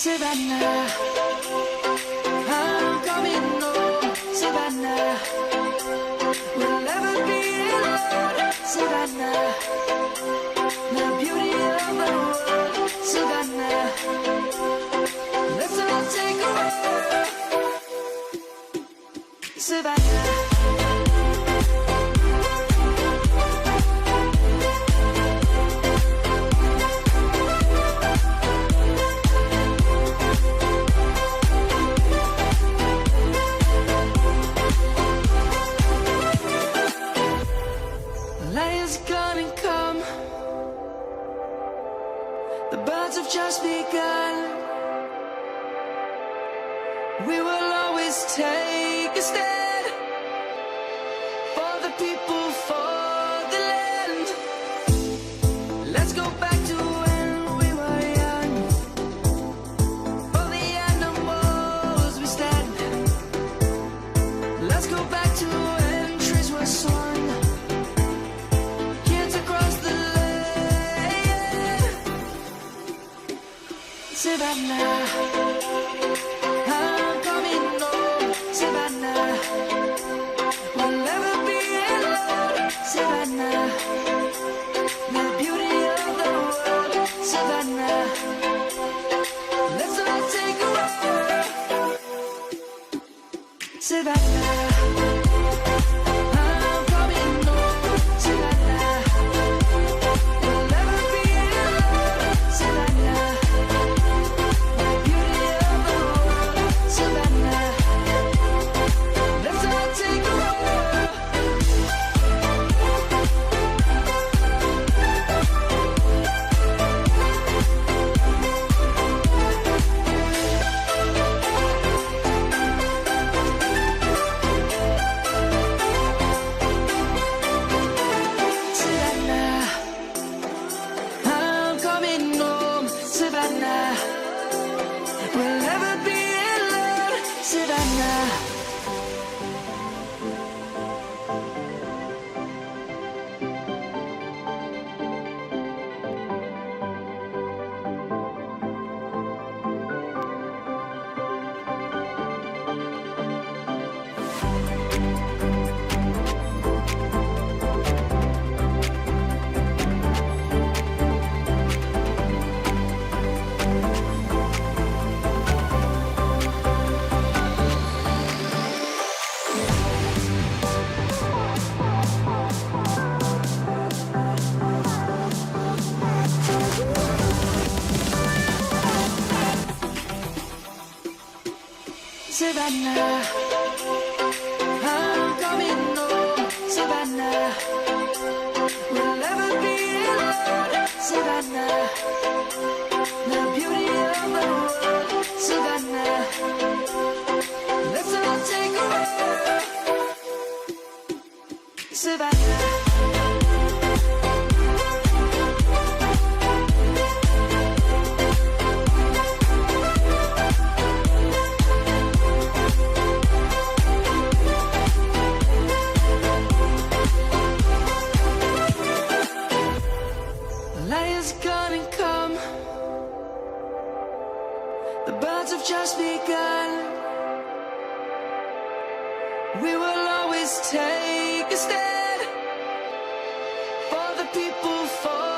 Savannah, I'm coming home, Savannah. We'll never be alone, Savannah. The beauty of the world, Savannah. Let's all take a walk, Savannah. Lion's gonna come. The birds have just begun. We will always take a stand for the people, for the land. Let's go back to when we were young. For the animals we stand. Let's go back to when trees were swung. Savannah, I'm coming home, Savannah. We'll never be alone, Savannah. The beauty of the world, Savannah. Let's all take a walk, Savannah. I'm coming home, Savannah. We'll never be alone, Savannah. We'll never be alone, Savannah. Savannah, I'm coming home, Savannah. We'll never be alone, Savannah. The beauty of the world, Savannah. Let's all take a walk, Savannah. Lion's gonna come. The birds have just begun. We will always take a stand for the people, for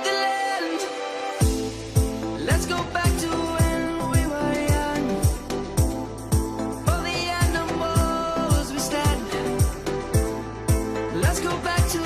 the land. Let's go back to when we were young. For the animals we stand. Let's go back to